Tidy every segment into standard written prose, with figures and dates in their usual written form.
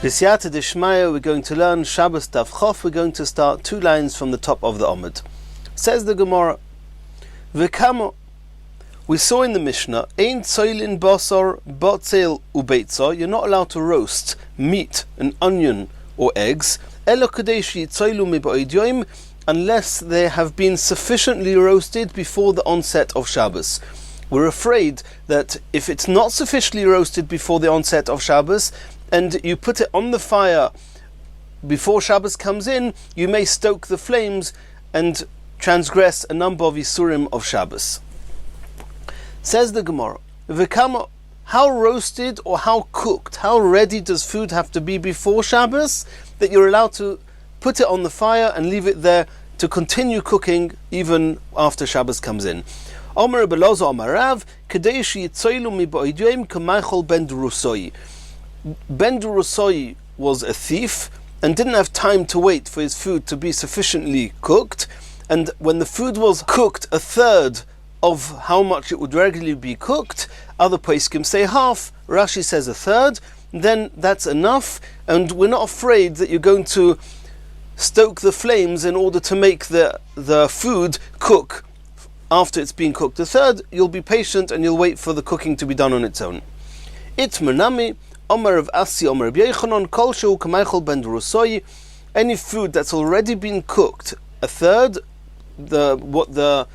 B'siyata d'shmaya, we're going to learn Shabbos Daf Chof. We're going to start 2 lines from the top of the Omid. Says the Gemara, V'kamo, we saw in the Mishnah, Ein tzoilin basar botzel ubeitza, you're not allowed to roast meat, an onion or eggs, elo kadeshi tzoilu mi'ba'idyoim, unless they have been sufficiently roasted before the onset of Shabbos. We're afraid that if it's not sufficiently roasted before the onset of Shabbos, and you put it on the fire before Shabbos comes in, you may stoke the flames and transgress a number of Isurim of Shabbos. Says the Gemara, V'kama, how roasted or how cooked, how ready does food have to be before Shabbos that you're allowed to put it on the fire and leave it there to continue cooking even after Shabbos comes in? Omer Belozo Omer Rav, Kadei Sheyitzoilu mi'ba'idyoim k'maichol ben Drusoi. Ben Drusoi was a thief and didn't have time to wait for his food to be sufficiently cooked, and when the food was cooked a third of how much it would regularly be cooked, other poskim say half, Rashi says a third, then that's enough, and we're not afraid that you're going to stoke the flames in order to make the food cook after it's been cooked a third. You'll be patient and you'll wait for the cooking to be done on its own. Itmanami Omer of Asi, Omer of Yechanon, Kol Shehu Kameichel Ben Drusoi, any food that's already been cooked a third, what the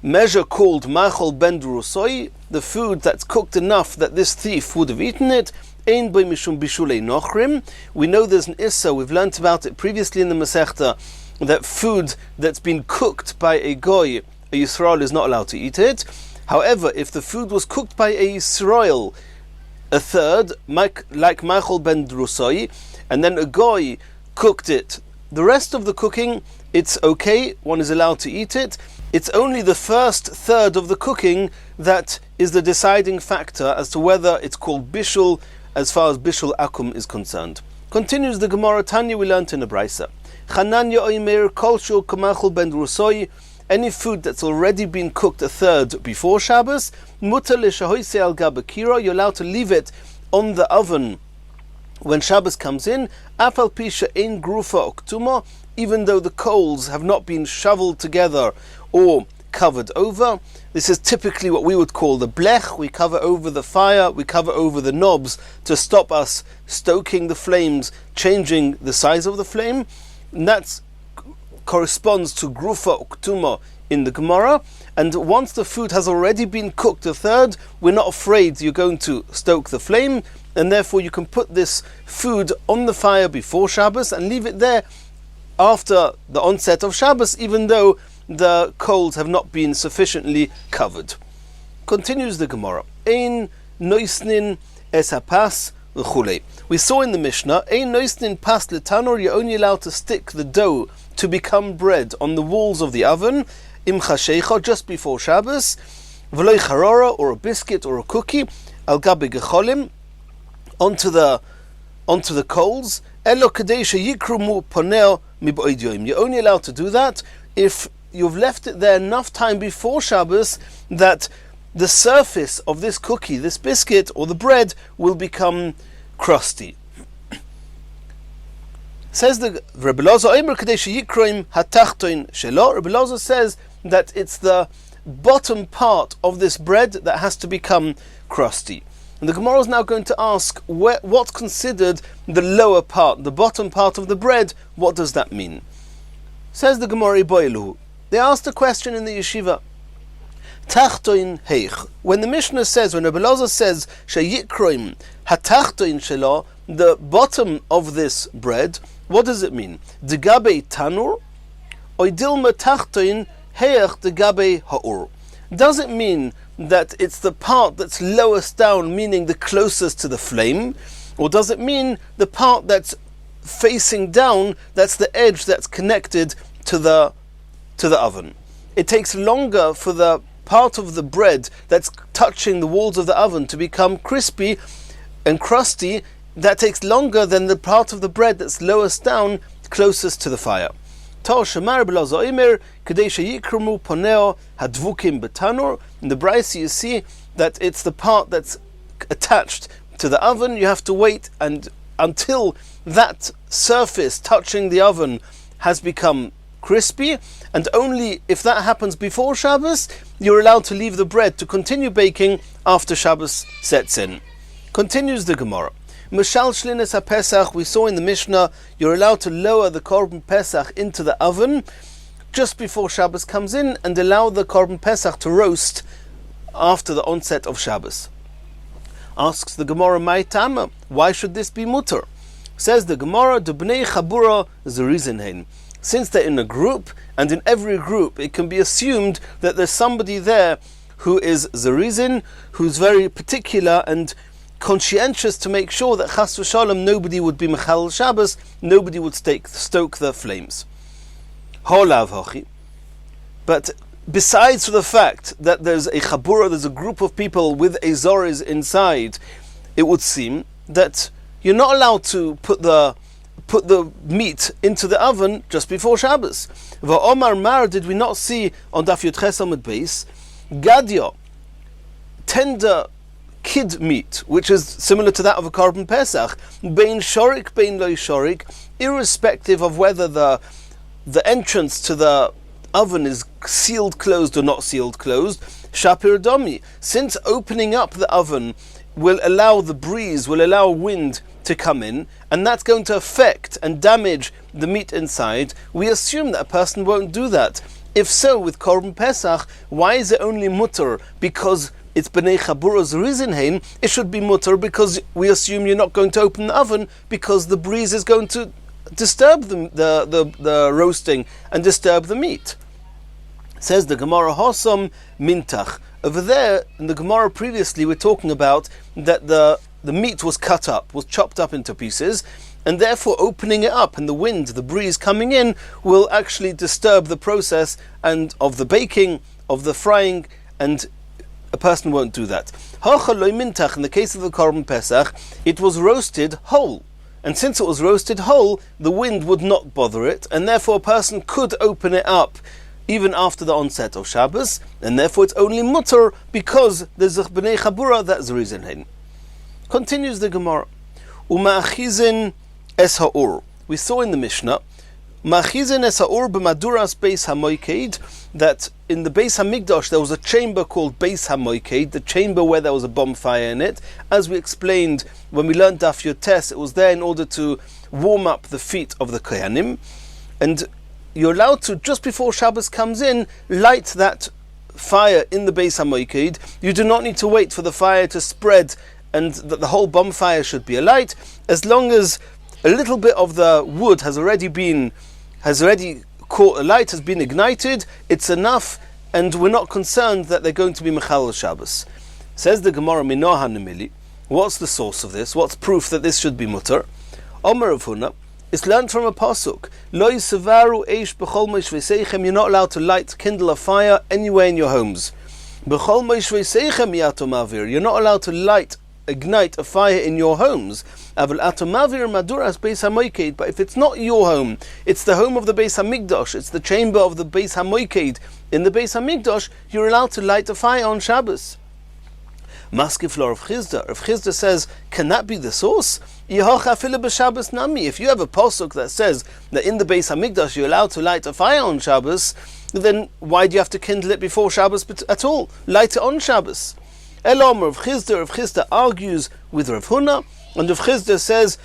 measure called Machol Ben Drusoi, the food that's cooked enough that this thief would have eaten it, Ein Boi Mishum Bishulei Nochrim. We know there's an Issa, we've learnt about it previously in the Masechta, that food that's been cooked by a Goy, a Yisrael, is not allowed to eat it. However, if the food was cooked by a Yisrael a third, like Machol Ben Drusoi, and then a Goy cooked it, the rest of the cooking, it's okay, one is allowed to eat it. It's only the first third of the cooking that is the deciding factor as to whether it's called Bishul, as far as Bishul Akum is concerned. Continues the Gemara, Tanya, we learnt in a Brisa. Chananya Oimer Kol Shehu Kamachol Ben Drusoi, any food that's already been cooked a third before Shabbos, mutar l'shahoise al gab kira, you're allowed to leave it on the oven when Shabbos comes in, afal pi she'ein grufa oktuma, even though the coals have not been shoveled together or covered over. This is typically what we would call the blech. We cover over the fire, we cover over the knobs to stop us stoking the flames, changing the size of the flame, and that's corresponds to grufa uktuma in the Gemara. And once the food has already been cooked a third, we're not afraid you're going to stoke the flame, and therefore you can put this food on the fire before Shabbos and leave it there after the onset of Shabbos, even though the coals have not been sufficiently covered. Continues the Gemara, Ein noisnin es hapas v'chulei. We saw in the Mishnah, Ein noisnin pas letanor, you're only allowed to stick the dough to become bread on the walls of the oven, im chashecha, just before Shabbos, v'loi charora, or a biscuit or a cookie, al gabi gecholim, onto the coals, elo kadei sheyikrumu poneo mi'ba'idyoim. You're only allowed to do that if you've left it there enough time before Shabbos that the surface of this cookie, this biscuit or the bread, will become crusty. Says the Rebbe Lozo, Rebbe Lozo says that it's the bottom part of this bread that has to become crusty. And the Gemara is now going to ask, what's considered the lower part, the bottom part of the bread? What does that mean? Says the Gemara, they asked a question in the yeshiva. Tachtoin heich. When the Mishnah says, when Rebbe Lozo says, Sheyikroim hatachtoin shelo, the bottom of this bread, what does it mean? Degabe tanur, oidilma tachtoin heich degabe haur. Does it mean that it's the part that's lowest down, meaning the closest to the flame, or does it mean the part that's facing down, that's the edge that's connected to the oven? It takes longer for the part of the bread that's touching the walls of the oven to become crispy and crusty. That takes longer than the part of the bread that's lowest down, closest to the fire. In the Brisa you see that it's the part that's attached to the oven. You have to wait and until that surface touching the oven has become crispy, and only if that happens before Shabbos, you're allowed to leave the bread to continue baking after Shabbos sets in. Continues the Gemara. Mashal Shlinis HaPesach, we saw in the Mishnah, you're allowed to lower the Korban Pesach into the oven just before Shabbos comes in and allow the Korban Pesach to roast after the onset of Shabbos. Asks the Gemara, Mai Tama, why should this be mutter? Says the Gemara, Dubnei Chabura Zerizin. Since they're in a group, and in every group it can be assumed that there's somebody there who is Zerizin, who's very particular and conscientious to make sure that Chas v'Shalom nobody would be Mechal Shabbos, nobody would stoke the flames. Holav hochi. But besides the fact that there's a Chabura, there's a group of people with a Zoriz inside, it would seem that you're not allowed to put the meat into the oven just before Shabbos. Va'omar mar, did we not see on Daf Yud Ches Amud Beis, Gadia, tender kid meat, which is similar to that of a Korban Pesach, bein shorik, bein lo shorik, irrespective of whether the entrance to the oven is sealed closed or not sealed closed, shapir domi, since opening up the oven will allow the breeze, will allow wind to come in, and that's going to affect and damage the meat inside, we assume that a person won't do that. If so, with Korban Pesach, why is it only mutter? Because it's B'nei Chabura's Rizinhein, it should be mutter because we assume you're not going to open the oven because the breeze is going to disturb the roasting and disturb the meat. Says the Gemara, Hosom Mintach. Over there, in the Gemara previously, we're talking about that the meat was cut up, was chopped up into pieces, and therefore opening it up and the wind, the breeze coming in, will actually disturb the process and of the baking, of the frying, and a person won't do that. In the case of the Korban Pesach, it was roasted whole. And since it was roasted whole, the wind would not bother it, and therefore a person could open it up even after the onset of Shabbos, and therefore it's only mutter because there's a b'nei chabura, that's the reason. Continues the Gemara. Uma'achizin es ha'ur. We saw in the Mishnah, Ma'achizin es ha'ur b'maduras beis ha'moikeid, that in the Beis HaMikdash there was a chamber called Beis HaMoikeid, the chamber where there was a bonfire in it. As we explained when we learned Daf Yud Tes, it was there in order to warm up the feet of the Kohanim, and you're allowed to, just before Shabbos comes in, light that fire in the Beis HaMoikeid. You do not need to wait for the fire to spread and that the whole bonfire should be alight. As long as a little bit of the wood has already caught alight, has been ignited, it's enough, and we're not concerned that they're going to be Mechal Shabbos. Says the Gemara, Minoha Nemili. What's the source of this? What's proof that this should be mutter? Omer of Huna. It's learned from a pasuk. Lo yisevaru eish b'chol moish v'seichem. You're not allowed to kindle a fire anywhere in your homes. B'chol moish v'seichem yatom avir. You're not allowed to ignite a fire in your homes. Aval atom avir maduras beis hamoikeid. But if it's not your home, it's the home of the Beis HaMikdash, it's the chamber of the Beis HaMoikeid in the Beis HaMikdash, you're allowed to light a fire on Shabbos. Maskif Rav Chizda. Rav Chizda says, can that be the source? If you have a pasuk that says that in the Beis HaMikdash you're allowed to light a fire on Shabbos, then why do you have to kindle it before Shabbos at all? Light it on Shabbos. Elom Rav Chizda argues with Rav Huna, and Rav Chizda says,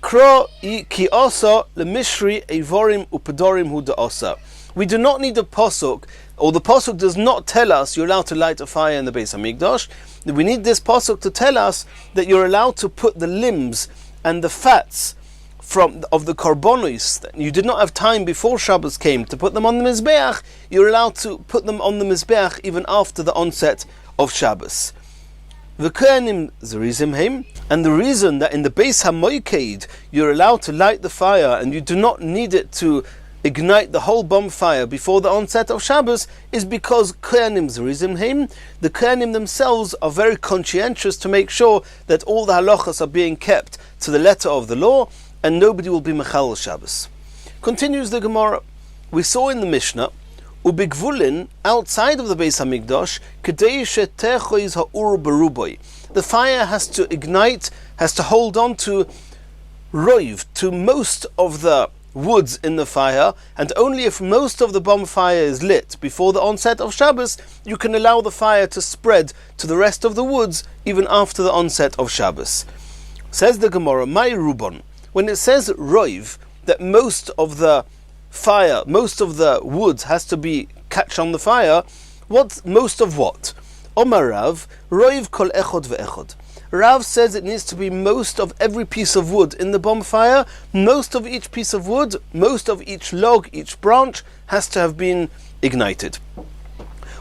Kro ki osa lemishri evorim upedorim hu da'osa. We do not need a pasuk, or the pasuk does not tell us you're allowed to light a fire in the Beis HaMikdash. We need this pasuk to tell us that you're allowed to put the limbs and the fats of the korbanos that you did not have time before Shabbos came to put them on the mizbeach. You're allowed to put them on the mizbeach even after the onset of Shabbos. The Kohanim zerizim heim, and the reason that in the Beis HaMoikeid you're allowed to light the fire and you do not need it to ignite the whole bonfire before the onset of Shabbos is because Kohanim zerizim heim. The Kohanim themselves are very conscientious to make sure that all the halachas are being kept to the letter of the law and nobody will be mechal Shabbos. Continues the Gemara. We saw in the Mishnah, ubigvulin, outside of the Beis HaMikdash, kedei shetechois ha'ur beruboy. The fire has to ignite, has to hold on to roiv to most of the woods in the fire, and only if most of the bonfire is lit before the onset of Shabbos, you can allow the fire to spread to the rest of the woods even after the onset of Shabbos. Says the Gemara, my Rubon, when it says roiv, that most of the fire, most of the wood has to be catch on the fire, what most of what? Omar Rav, roiv kol echod ve'echod. Rav says it needs to be most of every piece of wood in the bonfire, most of each piece of wood, most of each log, each branch has to have been ignited.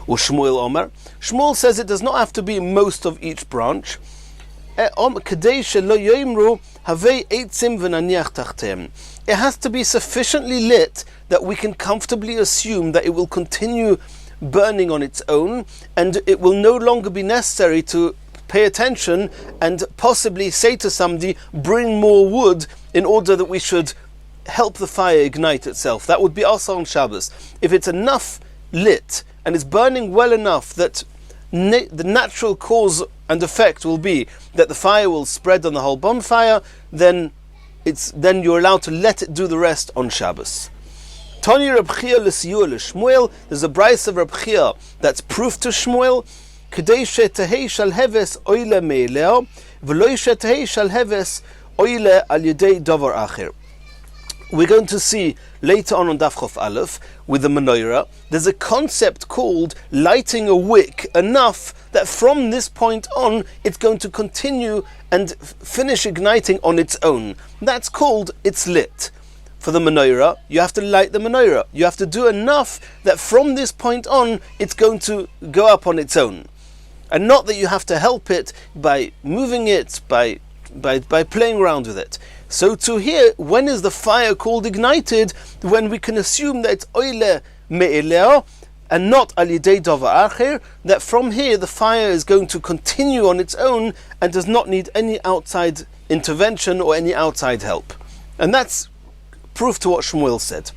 Or Shmuel Omer, Shmuel says it does not have to be most of each branch. It has to be sufficiently lit that we can comfortably assume that it will continue burning on its own, and it will no longer be necessary to pay attention and possibly say to somebody, bring more wood, in order that we should help the fire ignite itself. That would be also on Shabbos. If it's enough lit and it's burning well enough that the natural cause and effect will be that the fire will spread on the whole bonfire, then you're allowed to let it do the rest on Shabbos. Tani Reb Chia l'siyur l'Shmuel, there's a brayso of Reb Chia that's proof to Shmuel. Kedei shetehei shal heves oile meileo, v'loi shetehei shal heves oile al yedei davar acher. We're going to see later on Daf Chof Aleph with the menorah, there's a concept called lighting a wick enough that from this point on it's going to continue and finish igniting on its own. That's called it's lit. For the menorah, you have to light the menorah. You have to do enough that from this point on it's going to go up on its own. And not that you have to help it by moving it, by playing around with it. So to here, when is the fire called ignited? When we can assume that it's oile me'eleo and not al yidei davar acher, that from here the fire is going to continue on its own and does not need any outside intervention or any outside help. And that's proof to what Shmuel said.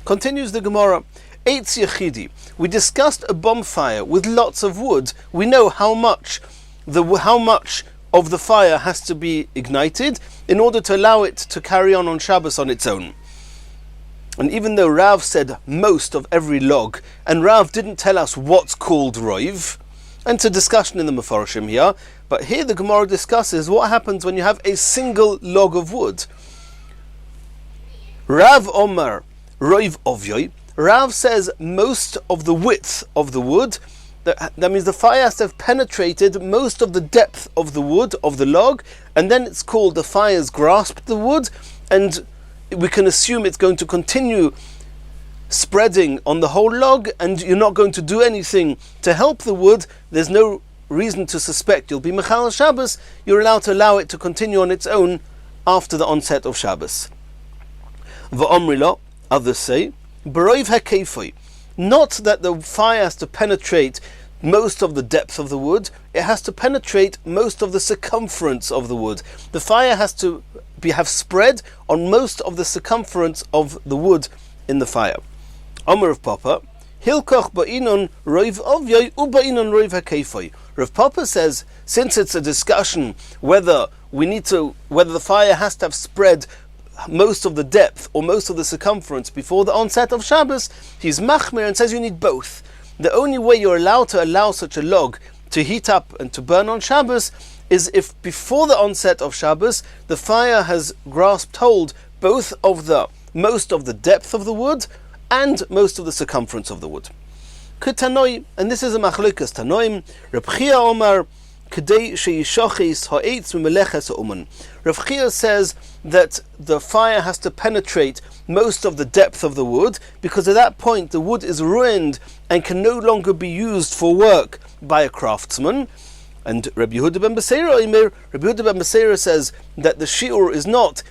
Continues the Gemara, Eitz Yechidi. We discussed a bonfire with lots of wood. We know how much of the fire has to be ignited in order to allow it to carry on Shabbos on its own. And even though Rav said most of every log, and Rav didn't tell us what's called roiv, and to discussion in the Mefarshim here, but here the Gemara discusses what happens when you have a single log of wood. Rav Omer roiv ovyoy. Rav says most of the width of the wood. That means the fire has to have penetrated most of the depth of the wood, of the log, and then it's called the fire's grasped the wood, and we can assume it's going to continue spreading on the whole log, and you're not going to do anything to help the wood. There's no reason to suspect you'll be Mechal Shabbos. You're allowed to allow it to continue on its own after the onset of Shabbos. V'omrilo, others say, B'roiv ha'keifoi, not that the fire has to penetrate most of the depth of the wood, it has to penetrate most of the circumference of the wood. The fire has to have spread on most of the circumference of the wood in the fire. Omer of Papa, Hilkoch ba'inon roiv ovyoy u'ba'inon roiv ha'keifoi. Rav Papa says, since it's a discussion whether the fire has to have spread most of the depth or most of the circumference before the onset of Shabbos, he's machmir and says you need both. The only way you're allowed to allow such a log to heat up and to burn on Shabbos is if before the onset of Shabbos the fire has grasped hold both of the most of the depth of the wood and most of the circumference of the wood. Ketanoi, and this is a machlokas tanoim. Reb Chia Omar Kedei sheyishochis ha'etz mimeleches ha'uman. Rav Chia says that the fire has to penetrate most of the depth of the wood, because at that point the wood is ruined and can no longer be used for work by a craftsman. And Rabbi Yehuda ben Beseira says that the shiur is not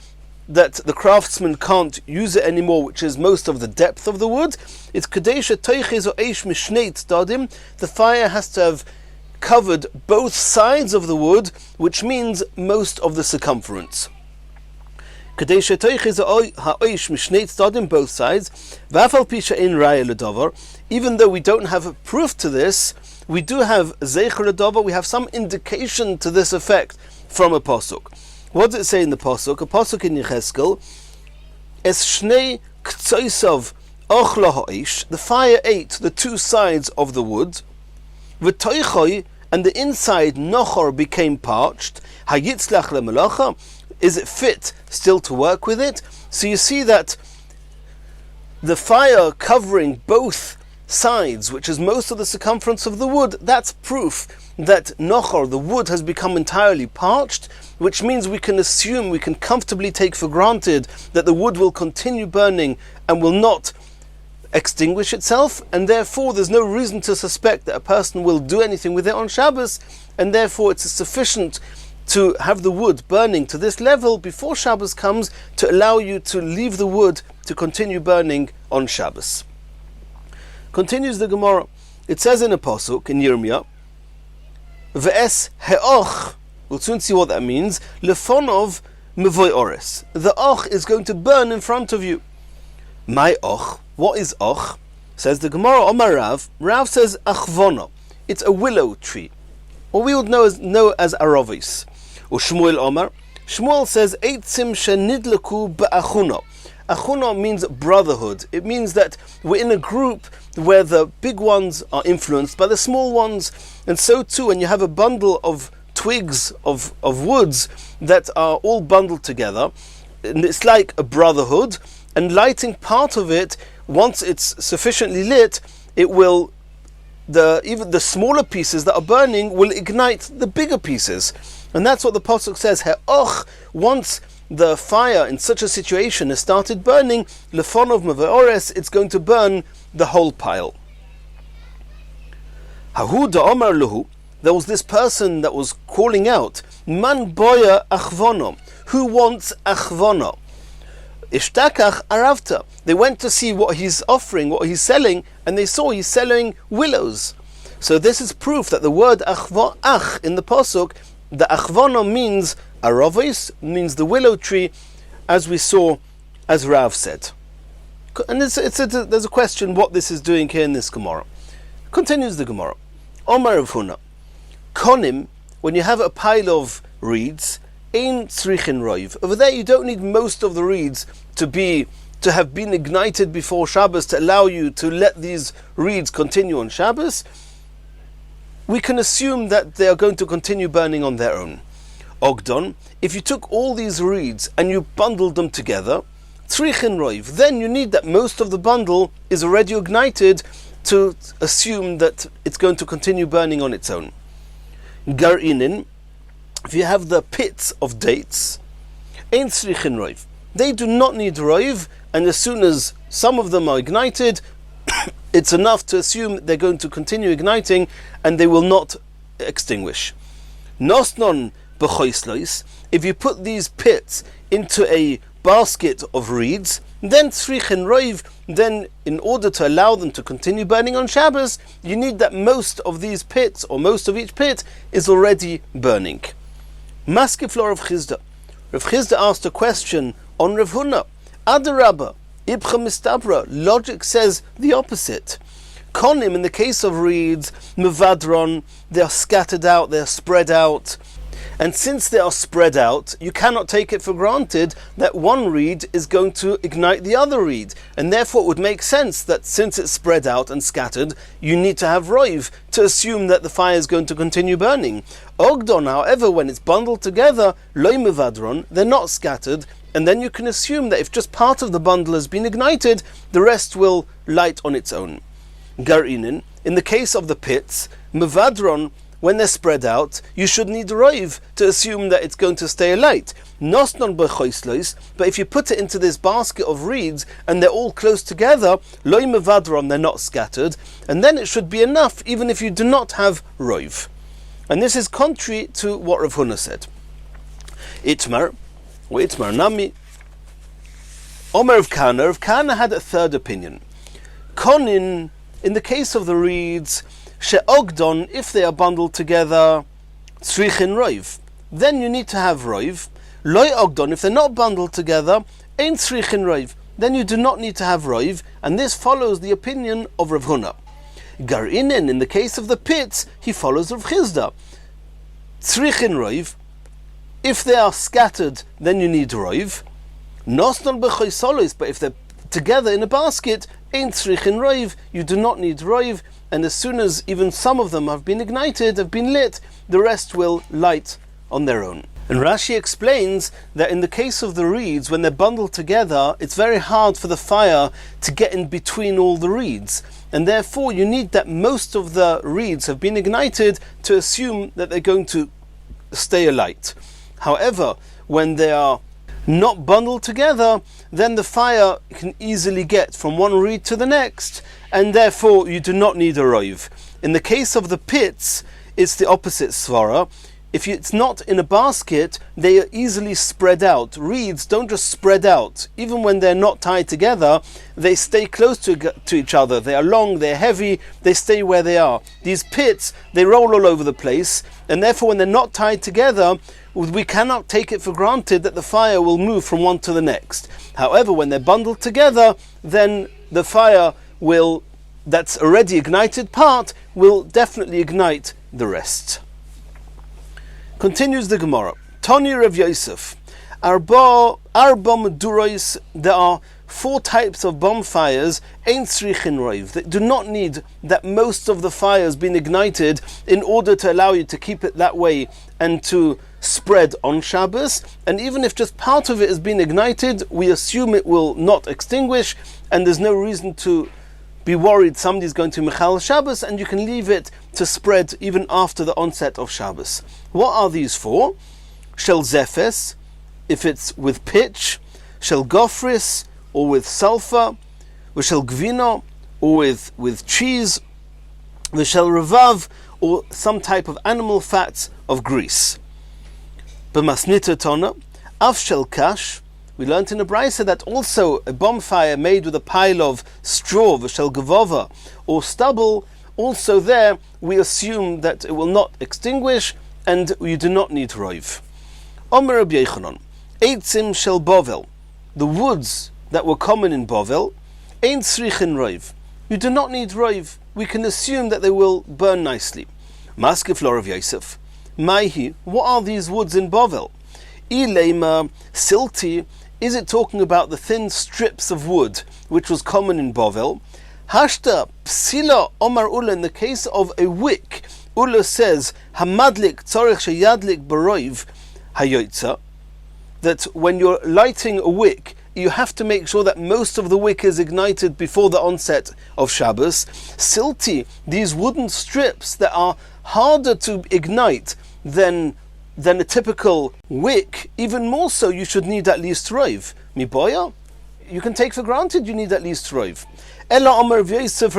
that the craftsman can't use it anymore, which is most of the depth of the wood. It's kedei shetoiches ha'eish mishnei tzadim. The fire has to have covered both sides of the wood, which means most of the circumference. Kedei shetoiches ha'eish mishnei tzadim, both sides. V'afal pi she'ein raya l'davar. Even though we don't have a proof to this, we do have zeicher l'davar. We have some indication to this effect from a pasuk. What does it say in the Pasuk? A Pasuk in Yecheskel, Es shnei ktsoisav ochla ha'esh, the fire ate the two sides of the wood, v'toichoi, and the inside nochor became parched, hayitzlach lemelacha, is it fit still to work with it? So you see that the fire covering both sides, which is most of the circumference of the wood, that's proof that nochor, the wood, has become entirely parched, which means we can assume, we can comfortably take for granted that the wood will continue burning and will not extinguish itself, and therefore there's no reason to suspect that a person will do anything with it on Shabbos, and therefore it's sufficient to have the wood burning to this level before Shabbos comes to allow you to leave the wood to continue burning on Shabbos. Continues the Gemara. It says in a pasuk in Yirmiyah, Ve'es he'och, we'll soon see what that means, lefonov mevoy ores. The och is going to burn in front of you. My och, what is och? Says the Gemara, Omar Rav. Rav says achvono. It's a willow tree, or we would know as aravis. Or Shmuel Omar. Shmuel says eitzim shenidlaku ba'achuno. Achuno means brotherhood. It means that we're in a group where the big ones are influenced by the small ones, and so too when you have a bundle of twigs of woods that are all bundled together, and it's like a brotherhood, and lighting part of it, once it's sufficiently lit, it will, even the smaller pieces that are burning will ignite the bigger pieces. And that's what the pasuk says, He'och, once the fire in such a situation has started burning, lefonov meveores, it's going to burn the whole pile. Hahu da'omar luhu, there was this person that was calling out, Man boya achvono, who wants achvono? Ishtakach aravta. They went to see what he's offering, what he's selling, and they saw he's selling willows. So this is proof that the word ach in the pasuk, the achvono means aravis, means the willow tree, as we saw, as Rav said. And there's a question what this is doing here in this Gemara. Continues the Gemara. Omar Rav Huna. Konim, when you have a pile of reeds, ein tzrichin roiv. Over there you don't need most of the reeds to have been ignited before Shabbos to allow you to let these reeds continue on Shabbos. We can assume that they are going to continue burning on their own. Ogdon, if you took all these reeds and you bundled them together, tzrichin roiv, then you need that most of the bundle is already ignited to assume that it's going to continue burning on its own. Gar'inin, if you have the pits of dates, ein tzrichin roiv, they do not need roiv, and as soon as some of them are ignited, it's enough to assume they're going to continue igniting and they will not extinguish. Nosnon b'choislois, if you put these pits into a basket of reeds, then tzrichin roiv, then in order to allow them to continue burning on Shabbos, you need that most of these pits, or most of each pit, is already burning. Maskif lo Rav Chizda. Rav Chizda asked a question on Rav Huna. Adarabba, ibcha mistabra, logic says the opposite. Konim, in the case of reeds, mevadron, they are scattered out, they are spread out. And since they are spread out, you cannot take it for granted that one reed is going to ignite the other reed. And therefore it would make sense that since it's spread out and scattered, you need to have roiv to assume that the fire is going to continue burning. Ogdon, however, when it's bundled together, loy mevadron, they're not scattered, and then you can assume that if just part of the bundle has been ignited, the rest will light on its own. Gar'inin, in the case of the pits, mevadron, when they're spread out, you should need roiv to assume that it's going to stay alight. Nosnon b'choislois, but if you put it into this basket of reeds and they're all close together, loy mevadron, they're not scattered, and then it should be enough even if you do not have roiv. And this is contrary to what Rav Huna said. Itmar Nami, Omer of Kahana had a third opinion. Konin, in the case of the reeds, she'ogdon, if they are bundled together, tzrichin roiv, then you need to have roiv. Loy ogdon, if they're not bundled together, ein tzrichin roiv, then you do not need to have roiv, and this follows the opinion of Rav Huna. Gar'inin, in the case of the pits, he follows Rav Chizda. Tzrichin roiv, If they are scattered, then you need roiv. Nosnon b'choy solos, but if they're together in a basket, ein tzrichin roiv, you do not need roiv, and as soon as even some of them have been ignited, have been lit, the rest will light on their own. And Rashi explains that in the case of the reeds, when they're bundled together, it's very hard for the fire to get in between all the reeds. And therefore you need that most of the reeds have been ignited to assume that they're going to stay alight. However, when they are not bundled together, then the fire can easily get from one reed to the next, and therefore you do not need a roiv. In the case of the pits, it's the opposite svara. If it's not in a basket, they are easily spread out. Reeds don't just spread out. Even when they're not tied together, they stay close to each other. They are long, they're heavy, they stay where they are. These pits, they roll all over the place, and therefore when they're not tied together, we cannot take it for granted that the fire will move from one to the next. However, when they're bundled together, then the fire that's already ignited part will definitely ignite the rest. Continues the Gemara. Tani Rav Yosef. Arba meduros, there are 4 types of bonfires, ein tzrichin roiv, that do not need that most of the fire has been ignited in order to allow you to keep it that way and to spread on Shabbos. And even if just part of it has been ignited, we assume it will not extinguish, and there's no reason to be worried somebody's going to Michal Shabbos, and you can leave it to spread even after the onset of Shabbos. What are these for? Shel zefes, if it's with pitch, shel gofris, or with sulfur, shel gvino, or with cheese, shel revav, or some type of animal fats of grease. B'masnita tona, af shel kash. We learnt in the Brisa that also a bonfire made with a pile of straw, v'shel gevova, or stubble, also there we assume that it will not extinguish, and you do not need roiv. Omer Rabbi Yochanan, eitzim shel bovel, the woods that were common in Bovel, ein tzrichin roiv, you do not need roiv, we can assume that they will burn nicely. Maskef lo Rav Yosef, maihi, what are these woods in Bovel? Ilema silti, is it talking about the thin strips of wood which was common in Bovel? Hashta psila omar ula, in the case of a wick, Ula says hamadlik tzorich sheyadlik baroiv hayotza, that when you're lighting a wick, you have to make sure that most of the wick is ignited before the onset of Shabbos. Silti, these wooden strips that are harder to ignite than a typical wick, even more so you should need at least roiv. Miboya, you can take for granted you need at least roiv. Ella Omer Rav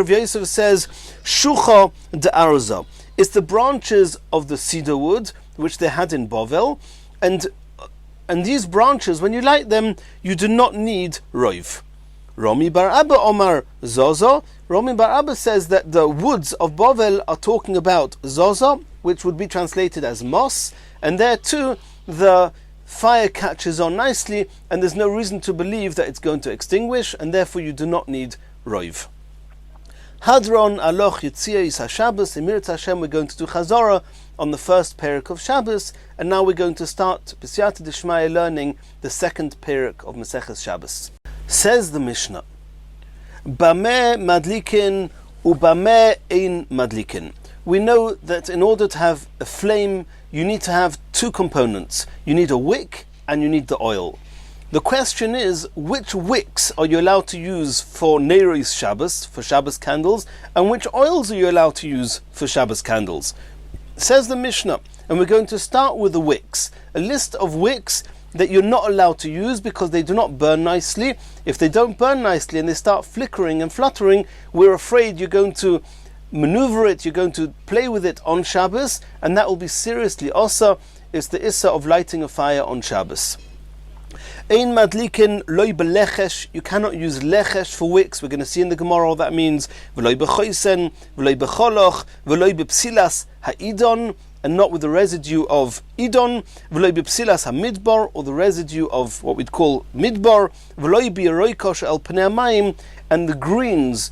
Yosef says, Shucha de Arza. It's the branches of the cedar wood, which they had in Bovel, and these branches, when you light them, you do not need roiv. Romi bar Abba Omar Zozo. Romi bar Abba says that the woods of Bovel are talking about Zozo, which would be translated as moss, and there too the fire catches on nicely, and there's no reason to believe that it's going to extinguish, and therefore you do not need roiv. Hadron aloch Yitziyos HaShabbos, Emir Hashem, we're going to do Chazorah on the first perek of Shabbos, and now we're going to start B'siyata D'Shmaya learning the second perek of Masechas Shabbos. Says the Mishnah, Bameh madlikin ubameh ein madlikin. We know that in order to have a flame, you need to have 2 components. You need a wick and you need the oil. The question is, which wicks are you allowed to use for Neiros Shabbos, for Shabbos candles, and which oils are you allowed to use for Shabbos candles? Says the Mishnah, and we're going to start with the wicks. A list of wicks that you're not allowed to use because they do not burn nicely. If they don't burn nicely and they start flickering and fluttering, we're afraid you're going to maneuver it, you're going to play with it on Shabbos, and that will be seriously osa. It's the issa of lighting a fire on Shabbos. Ein madlikin loy belechesh, you cannot use lechesh for wicks. We're going to see in the Gemara what that means. V'loy bechoisen, v'loy becholoch, v'loy bepsilas ha'idon, and not with the residue of idon. V'loy bepsilas ha'midbar, or the residue of what we'd call midbar. V'loy bi'eroikosh el pnei hamayim, and the greens.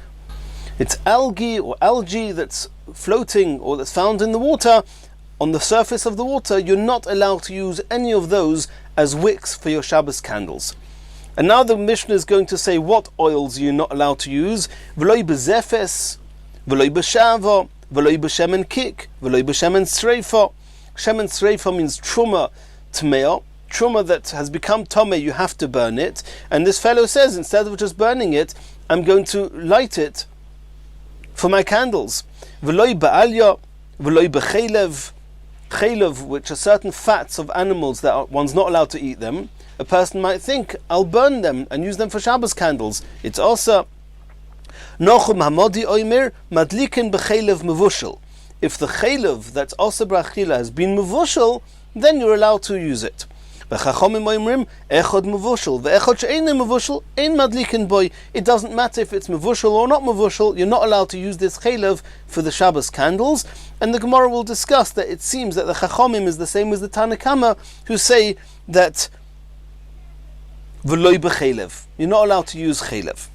It's algae or algae that's floating or that's found in the water on the surface of the water, you're not allowed to use any of those as wicks for your Shabbos candles. And now the Mishnah is going to say what oils you're not allowed to use. V'loi b'zefes, v'loi b'shava, v'loi b'shemen kik, v'loi b'shemen sreifa. Shemen sreifa means truma tmeo, truma that has become tomei, you have to burn it. And this fellow says, instead of just burning it, I'm going to light it for my candles. V'loi ba'alya, v'loi b'chelev, chelev, which are certain fats of animals that one's not allowed to eat them. A person might think, I'll burn them and use them for Shabbos candles. It's also Nochum Hamodi Oimer Madlikin b'chelev mevushel. If the chelev that's also brachila has been mevushel, then you're allowed to use it. V'chachomim oimrim echod mevushel ve'echod she'ein mevushel ein madlikin boy. It doesn't matter if it's mevushel or not mevushel. You're not allowed to use this chelev for the Shabbos candles. And the Gemara will discuss that it seems that the chachomim is the same as the Tanakama, who say that v'loi b'chelev, you're not allowed to use chelev.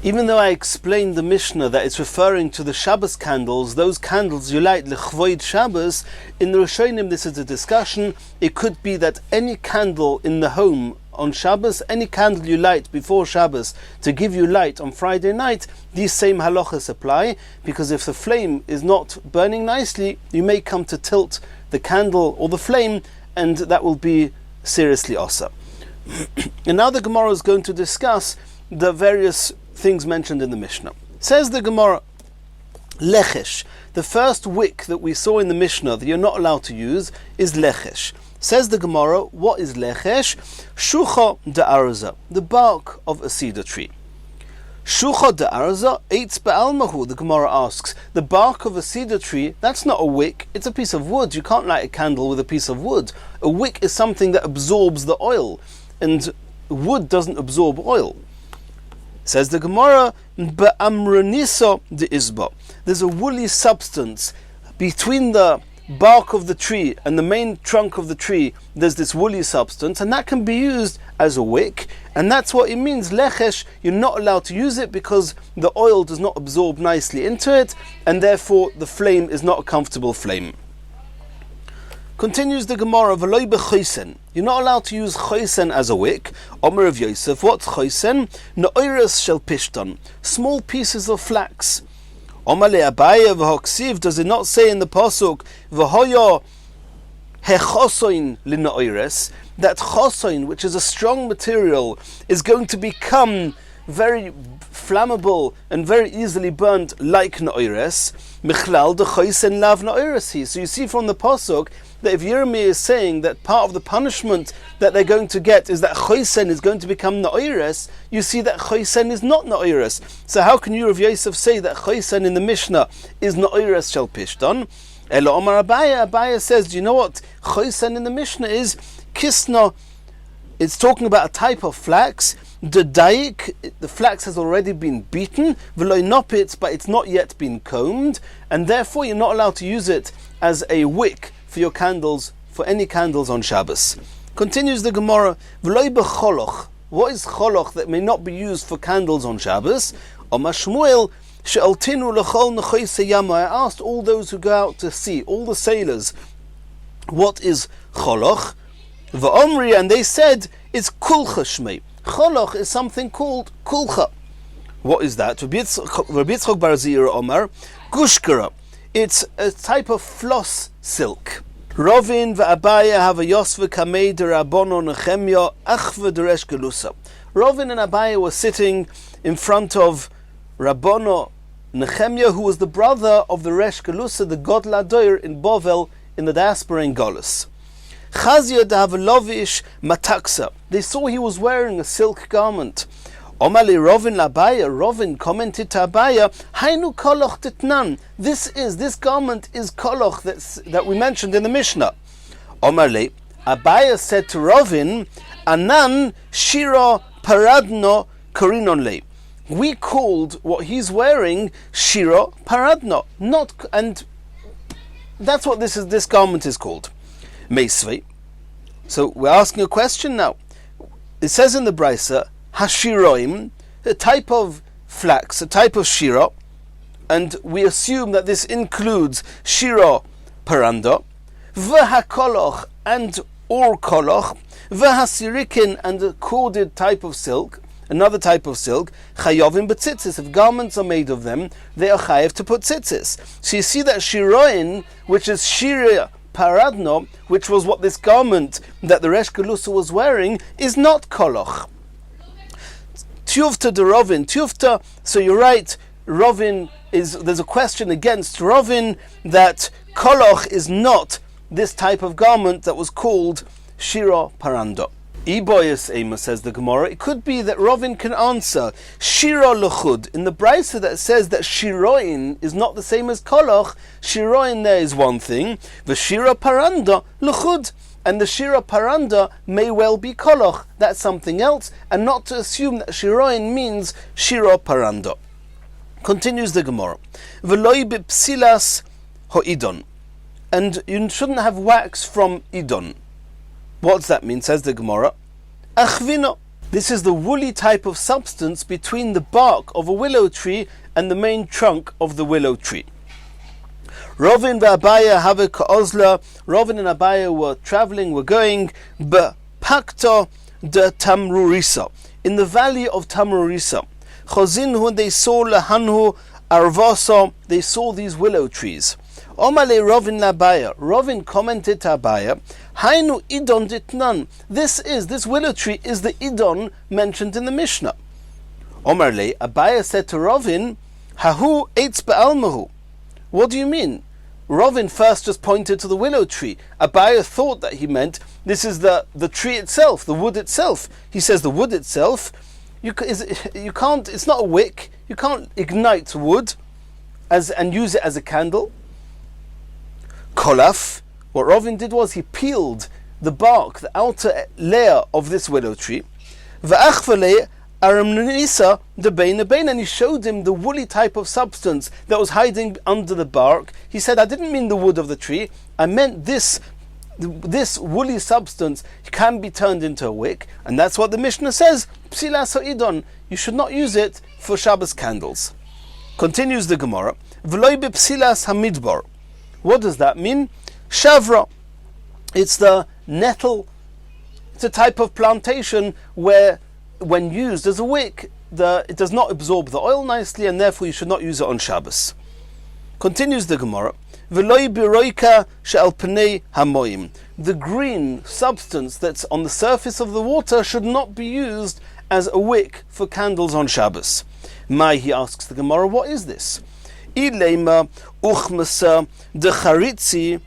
Even though I explained the Mishnah that it's referring to the Shabbos candles, those candles you light l'chvoid Shabbos, in the Rishonim this is a discussion. It could be that any candle in the home on Shabbos, any candle you light before Shabbos to give you light on Friday night, these same halachas apply, because if the flame is not burning nicely, you may come to tilt the candle or the flame, and that will be seriously osa. And now the Gemara is going to discuss the various things mentioned in the Mishnah. Says the Gemara, lechesh. The first wick that we saw in the Mishnah that you're not allowed to use is lechesh. Says the Gemara, what is lechesh? Shucha da'arza, the bark of a cedar tree. Shucha da'arza eitz ba'almahu. The Gemara asks, the bark of a cedar tree, that's not a wick, it's a piece of wood. You can't light a candle with a piece of wood. A wick is something that absorbs the oil, and wood doesn't absorb oil. Says the Gemara, ba'amronisa de'izba. There's a woolly substance between the bark of the tree and the main trunk of the tree. There's this woolly substance, and that can be used as a wick, and that's what it means. Lechesh, you're not allowed to use it because the oil does not absorb nicely into it, and therefore the flame is not a comfortable flame. Continues the Gemara, v'loi b'choisen. You're not allowed to use choisen as a wick. Omer of Yosef, what's choisen? No'oiras shel pishton, small pieces of flax. Omer le Abaye v'hoksiv, does it not say in the pasuk, v'hoyo hechosoin l'no'oiras, that chosoin, which is a strong material, is going to become very flammable and very easily burnt like no'oiras. Michlal de choisen lav no'oirasi. So you see from the pasuk that if Yeremi is saying that part of the punishment that they're going to get is that choisen is going to become na'oires, you see that choisen is not na'oires. So how can you, Rav Yosef, say that choisen in the Mishnah is na'oires shel pishton? Elo Omar Abaye. Abaye says, do you know what choisen in the Mishnah is? Kisna. It's talking about a type of flax. The daik, the flax has already been beaten. V'loi nopit, but it's not yet been combed, and therefore you're not allowed to use it as a wick for your candles, for any candles on Shabbos. Continues the Gemara, v'loi b'choloch. What is choloch that may not be used for candles on Shabbos? Omar Shmuel, she'altinu l'chol nechoyse yama. I asked all those who go out to sea, all the sailors, what is choloch? V'omri, and they said, it's kulcha shmei. Choloch is something called kulcha. What is that? Rabbi Yitzchak bar Zira Omar, gushkara. It's a type of floss silk. Rovin v'Abaye have a yosva kamei de Rabbono Nechemya achva deresh gelusa. Rovin and Abaye were sitting in front of Rabbono Nechemya, who was the brother of the Resh Gelusa, the Godla Doir in Bovel, in the diaspora in Golus. Chazia Davalovish Mataksa. They saw he was wearing a silk garment. Omali Rovin Labaya. Rovin commented to Abaya, Hainu koloch titnan. This garment is koloch that we mentioned in the Mishnah. Omali Abaya said to Rovin, Anan Shira Paradno Korinonle. We called what he's wearing Shira Paradno. And that's what this garment is called. Meisvei. So we're asking a question now. It says in the Brisa, Hashiroim, a type of flax, a type of shira, and we assume that this includes shira paranda. v'hakoloch and or koloch, v'hasirikin and a corded type of silk, another type of silk, chayovim b'tzitzis. If garments are made of them, they are chayav to put tzitzis. So you see that shiroin, which is shira paradno, which was what this garment that the Resh Galusa was wearing, is not koloch. Tuvta de Rovin, Tuvta, so you're right, Rovin there's a question against Rovin that koloch is not this type of garment that was called shira parando. Iboyas Ema, says the Gemara, it could be that Rovin can answer shira lechud. In the brisa that says that shiroin is not the same as koloch, shiroin there is one thing, the shira paranda lechud, and the shira paranda may well be koloch, that's something else, and not to assume that shiroin means shira paranda. Continues the Gemara, v'loi b'psilas ho'idon, and you shouldn't have wax from idon. What's that mean? Says the Gemara, achvino. This is the woolly type of substance between the bark of a willow tree and the main trunk of the willow tree. Rovin v'Abaya have ka'ozla. Rovin and Abaya were traveling, were going b'pakta de Tamrurisa, in the valley of Tamrurisa. Chozinhu, they saw lahanhu arvasa, they saw these willow trees. Omale Rovin l'Abaya. Rovin commented to Abaya, Hainu idon ditnan. This willow tree is the idon mentioned in the Mishnah. Omarle, Abaya said to Rovin, Hahu eitz be'almahu. What do you mean? Rovin first just pointed to the willow tree. Abaya thought that he meant this is the tree itself, the wood itself. He says the wood itself, you can't. It's not a wick. You can't ignite wood and use it as a candle. Kolaf. What Rovin did was he peeled the bark, the outer layer of this willow tree. V'achvale aramnisa de bein, and he showed him the woolly type of substance that was hiding under the bark. He said, I didn't mean the wood of the tree. I meant this woolly substance can be turned into a wick, and that's what the Mishnah says. Psilas ha'idon. You should not use it for Shabbos candles. Continues the Gemara. V'loi b'psilas hamidbar. What does that mean? Shavra. It's the nettle. It's a type of plantation where, when used as a wick, it does not absorb the oil nicely, and therefore you should not use it on Shabbos. Continues the Gemara. V'loi biroika she'al pnei hamoyim. The green substance that's on the surface of the water should not be used as a wick for candles on Shabbos. Mai, he asks the Gemara, what is this? Ilema uchmasa de charitzi.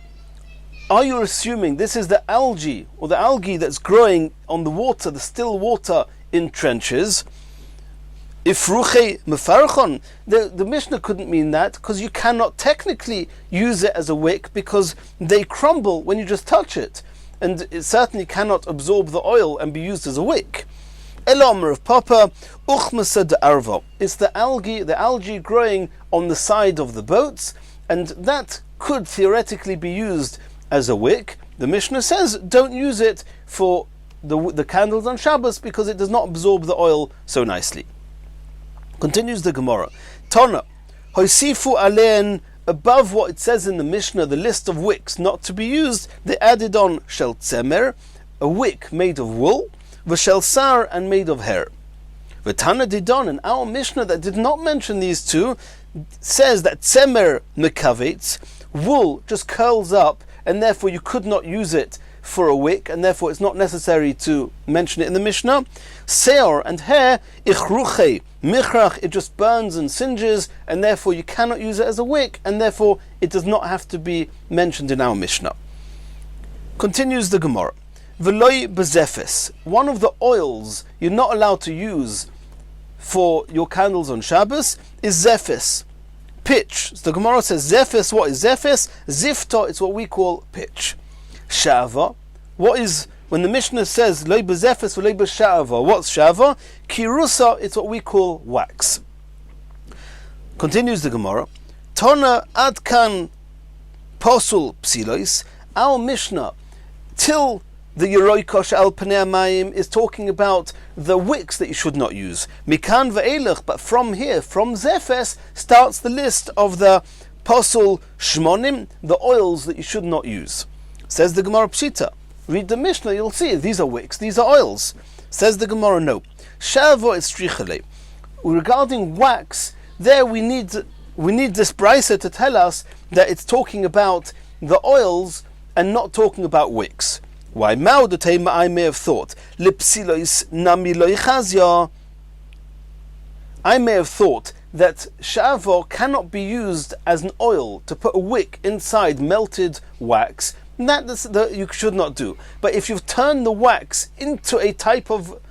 Are you assuming this is the algae, or the algae that's growing on the water, the still water in trenches? Ifruche mefarchon. The Mishnah couldn't mean that, because you cannot technically use it as a wick, because they crumble when you just touch it, and it certainly cannot absorb the oil and be used as a wick. Elomer of Papa, uchmasa de arvo. It's the algae growing on the side of the boats, and that could theoretically be used as a wick. The Mishnah says don't use it for the candles on Shabbos because it does not absorb the oil so nicely. Continues the Gemara. Tona, hoisifu alein, above what it says in the Mishnah, the list of wicks not to be used, they added on shel tzemer, a wick made of wool, v'shel sar, and made of hair. V'tana didon, and our Mishnah that did not mention these two says that tzemer mekavetz, wool just curls up, and therefore you could not use it for a wick, and therefore it's not necessary to mention it in the Mishnah. Seor, and hair, ichruche, michrach, it just burns and singes, and therefore you cannot use it as a wick, and therefore it does not have to be mentioned in our Mishnah. Continues the Gemara. V'loi bezefes, one of the oils you're not allowed to use for your candles on Shabbos is zephes, pitch. So the Gemara says zephes. What is zephes? Zifta, it's what we call pitch. Shava, what is, when the Mishnah says lo bezefes v'lo b'shava, what's shava? Kirusa, it's what we call wax. Continues the Gemara. Tona adkan posul psilois. Our Mishnah till the Yeroikosh al Panei Mayim is talking about the wicks that you should not use. Mikan ve'elech, but from here, from Zephes, starts the list of the Posul Shmonim, the oils that you should not use. Says the Gemara Pshita. Read the Mishnah, you'll see these are wicks, these are oils. Says the Gemara, no. Shavo is strichale. Regarding wax, there we need this brisa to tell us that it's talking about the oils and not talking about wicks. Why? Maudatema, I may have thought. Lipsilois namiloi chazya. I may have thought that shavo cannot be used as an oil to put a wick inside melted wax. That you should not do. But if you've turned the wax into a type of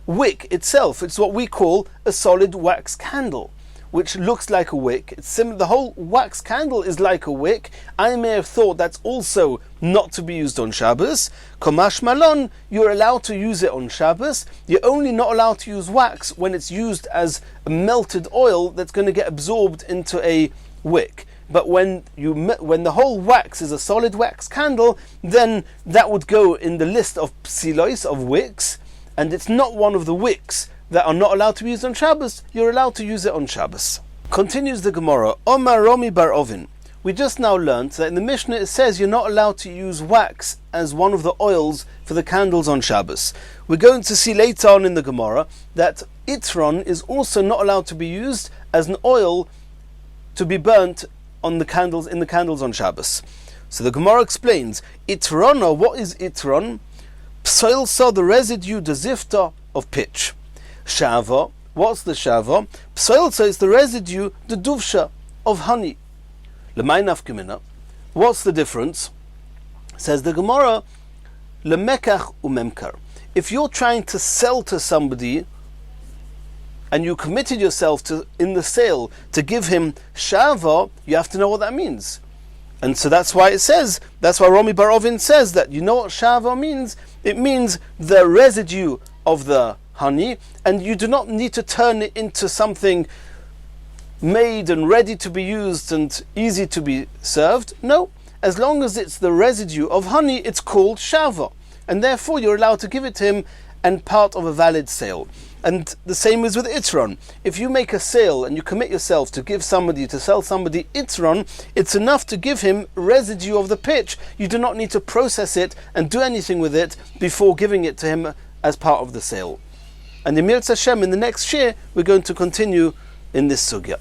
wick itself, it's what we call a solid wax candle, which looks like a wick. It's similar. The whole wax candle is like a wick. I may have thought that's also not to be used on Shabbos. Komash malon, you're allowed to use it on Shabbos. You're only not allowed to use wax when it's used as a melted oil that's going to get absorbed into a wick. But when the whole wax is a solid wax candle, then that would go in the list of psilois, of wicks, and it's not one of the wicks that are not allowed to be used on Shabbos. You're allowed to use it on Shabbos. Continues the Gemara, Omar Romi bar Ovin. We just now learnt that in the Mishnah it says you're not allowed to use wax as one of the oils for the candles on Shabbos. We're going to see later on in the Gemara that itron is also not allowed to be used as an oil to be burnt on the candles, in the candles on Shabbos. So the Gemara explains, itrona, what is itron? Psoil saw the residue, the zifta of pitch. Shava, what's the shava? Psoil saw is the residue, the duvsha of honey. Lemay nafkamina, what's the difference? Says the Gemara, lemekach umemkar. If you're trying to sell to somebody and you committed yourself to, in the sale, to give him shava, you have to know what that means. And so that's why it says, that's why Romi bar Ovin says that, you know what shava means? It means the residue of the honey, and you do not need to turn it into something made and ready to be used and easy to be served. No, as long as it's the residue of honey, it's called shava. And therefore you're allowed to give it to him and part of a valid sale. And the same is with itron. If you make a sale and you commit yourself to give somebody, to sell somebody itron, it's enough to give him residue of the pitch. You do not need to process it and do anything with it before giving it to him as part of the sale. And in Mirz Hashem, in the next shir, we're going to continue in this sugya.